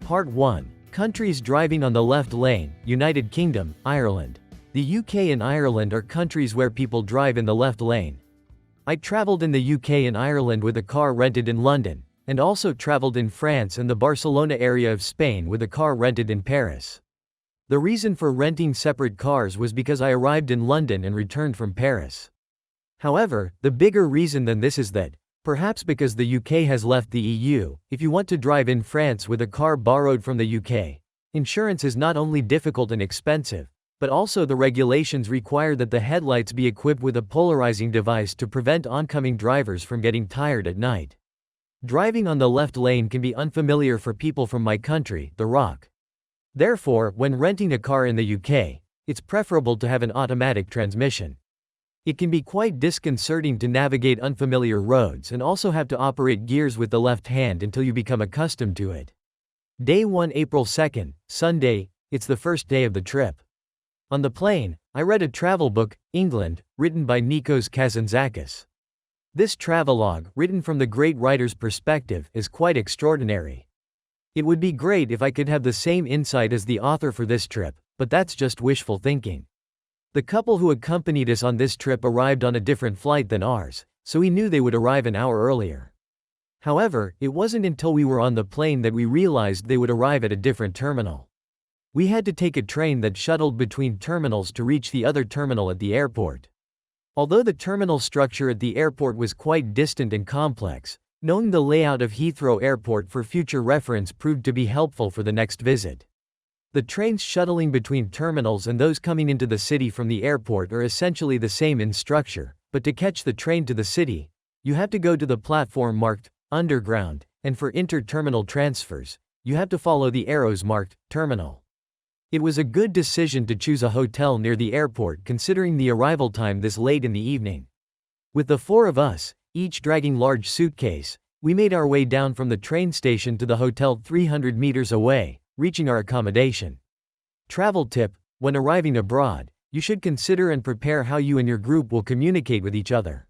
Part 1. Countries driving on the left lane, United Kingdom, Ireland. The UK and Ireland are countries where people drive in the left lane. I traveled in the UK and Ireland with a car rented in London, and also traveled in France and the Barcelona area of Spain with a car rented in Paris. The reason for renting separate cars was because I arrived in London and returned from Paris. However, the bigger reason than this is that, perhaps because the UK has left the EU, if you want to drive in France with a car borrowed from the UK, insurance is not only difficult and expensive, but also the regulations require that the headlights be equipped with a polarizing device to prevent oncoming drivers from getting tired at night. Driving on the left lane can be unfamiliar for people from my country, the Rock. Therefore, when renting a car in the UK, it's preferable to have an automatic transmission. It can be quite disconcerting to navigate unfamiliar roads and also have to operate gears with the left hand until you become accustomed to it. Day 1, April 2nd, Sunday, it's the first day of the trip. On the plane, I read a travel book, England, written by Nikos Kazantzakis. This travelogue, written from the great writer's perspective, is quite extraordinary. It would be great if I could have the same insight as the author for this trip, but that's just wishful thinking. The couple who accompanied us on this trip arrived on a different flight than ours, so we knew they would arrive an hour earlier. However, it wasn't until we were on the plane that we realized they would arrive at a different terminal. We had to take a train that shuttled between terminals to reach the other terminal at the airport. Although the terminal structure at the airport was quite distant and complex, knowing the layout of Heathrow Airport for future reference proved to be helpful for the next visit. The trains shuttling between terminals and those coming into the city from the airport are essentially the same in structure, but to catch the train to the city, you have to go to the platform marked Underground, and for inter-terminal transfers, you have to follow the arrows marked Terminal. It was a good decision to choose a hotel near the airport considering the arrival time this late in the evening. With the four of us, each dragging large suitcase, we made our way down from the train station to the hotel 300 meters away, reaching our accommodation. Travel tip: when arriving abroad, you should consider and prepare how you and your group will communicate with each other.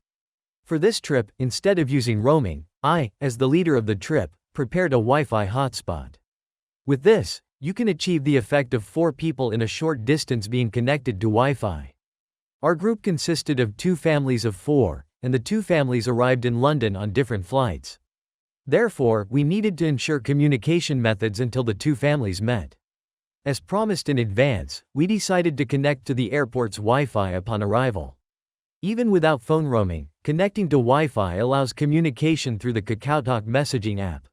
For this trip, instead of using roaming, I, as the leader of the trip, prepared a Wi-Fi hotspot. With this, you can achieve the effect of 4 people in a short distance being connected to Wi-Fi. Our group consisted of 2 families of 4, and the 2 families arrived in London on different flights. Therefore, we needed to ensure communication methods until the 2 families met. As promised in advance, we decided to connect to the airport's Wi-Fi upon arrival. Even without phone roaming, connecting to Wi-Fi allows communication through the KakaoTalk messaging app.